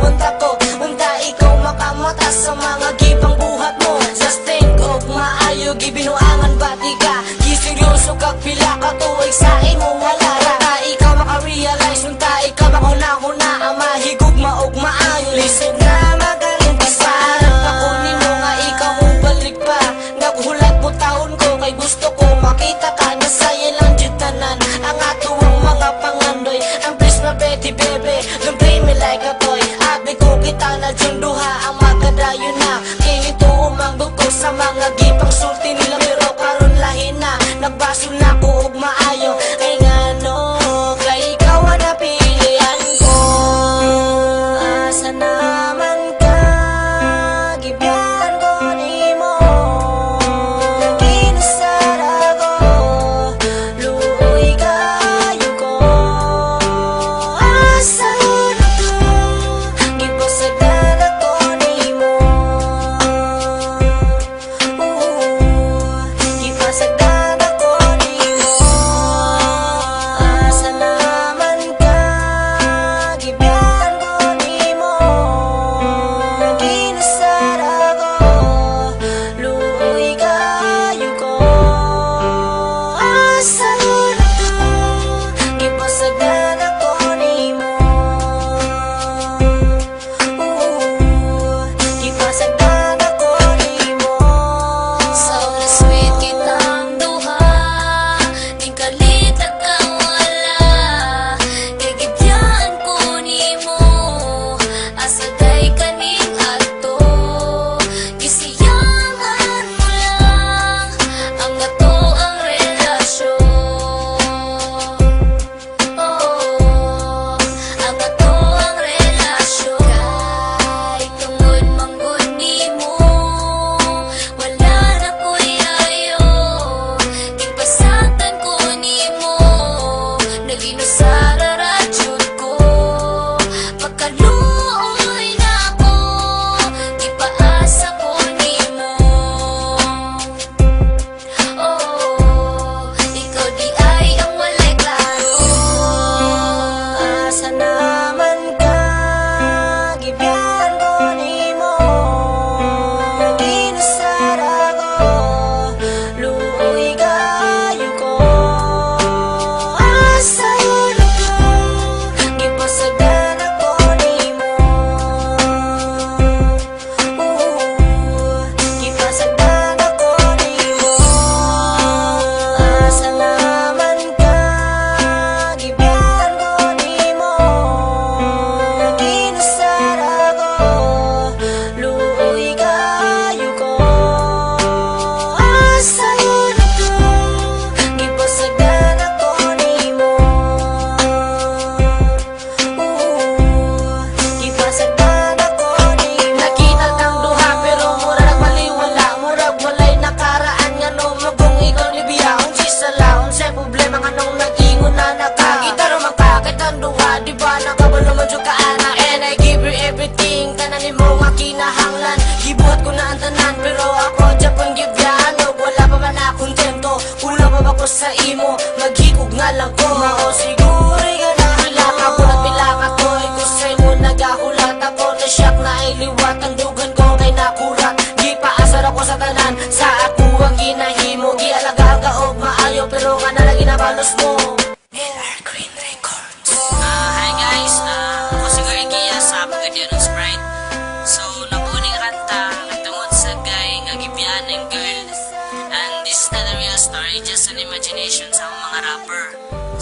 unta ko, unta ikaw makamata sa mga gibang buhat mo. Just think of maayo, gibinuangan bati ka, giseryoso kag pila ka tuig sa imo wala ra. Unta ikaw makarealize, unta ikaw makuna-huna ang mahigugma og maayo. Lisod na magalintas pa, ako nimo nga ikaw mo balik pa. Naghulat mo taon ko kay gusto ko makita ka, nasaya lang jud tanan ang atuang mga pangandoy. Ang please na Betty bebe, don't play me like a toy. Abi ko kita na dyan duha ang magadayon na. Kinito umanggog ko sa mga gipang sulti nila, pero karon lahi na. Nagbasol na ko og maayo, kay ngano kay ikaw ang napilian ko. Asa naman ka, gibiyahan ko nimo. Kinasara ko, luoy kayo ko. Asa na ka, gipasagdan ako nimo. Gipasagdan ako nimo. Asa naman ka, gibiyahan ko nimo. Kinasara ko, luoy kayo ko. Asa na ka, gipasagdan ako nimo. Gipasagdan ako nimo. Sobrang sweet kitang duha, di kalita kang wala. Kay gibyaan ko nimo, asa day kaning ato. Gisiyangan mo lang ang ato ang relasyon. Oh, ang ato ang relasyon. Kay tungod manggod nimo, wala na ko'y ayo. Gipasatan ko nimo, naginusara ra jud ko. Pagkaluoy na ako, gipaasa ko nimo. Oh, ikaw di ay ang walay klaro. Asa naman ka, gibiyahan ko nimo. Kinasara ko, luoy kayo ko. Asa na ka, gipasagdan ako nimo. Gipasagdan ako nimo. Asa naman ka, gibiyahan ko nimo. Kinasara ko, luoy kayo ko. Asa na ka, gipasagdan ako nimo. Gipasagdan ako nimo. Nakita kang duha pero murag maliwala, murag walay nakaraan nga no magong ikaw ni biyahon si salaon sa problema nga nung nag-ingon na nakakita ro magpakit ang duha, di ba nakabalo man jud ka ana. And I give you everything, tanan nimo nga kinahanglan. Gibuhat ko na ang tanan pero ako Japon gibyahan og wala pa man akong kontento. Kulang pa ba ko sa imo, maghikog nga lang ko. Mao siguro nga nahila ka ko nagpila ka ko. Ikaw sa'y mo nagahulat ako, na shock na ay liwat ang dugan ko kay nakurat. Gipaasar ako sa tanan, sa ako ang ginahimo. Gialagaan ka og maayo pero nga nalagi na balos mo. LR Green Records. Hi guys, ako si Gary Gia sa Pagadian ng Sprite. So, nabuning kanta tungod sa guy nga gibiyan ng girl. And this is not a real story, just an imagination sa akong mga rapper.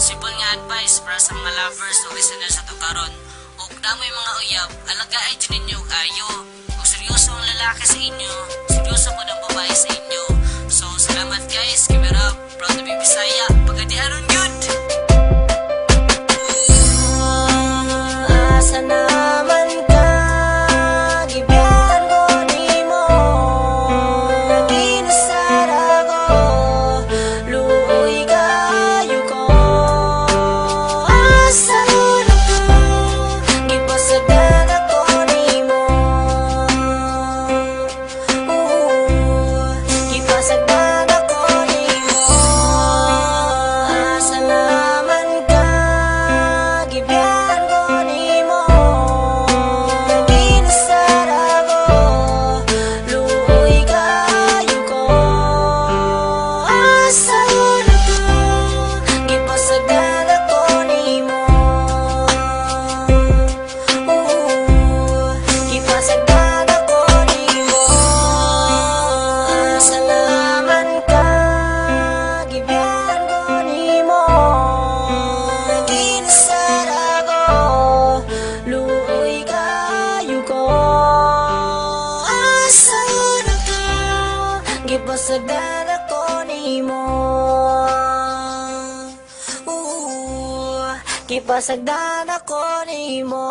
Simple nga advice para sa mga lovers o listeners sa tukaron. O damoy mga uyab, alaga ay dyan ninyo kayo. Kung seryoso ang lalaki sa inyo, seryoso po ng babae sa inyo. So, salamat guys, keep it up, proud to be Bisaya, Pagadian good! Asa naman ka, gibiyahan ko nimo. Kinasara ko, luoy kayo ko. Asa na ka, gipasagdan ako nimo. Gipasagdan ako nimo. Gipasagdan ako nimo. Gipasagdan ako nimo.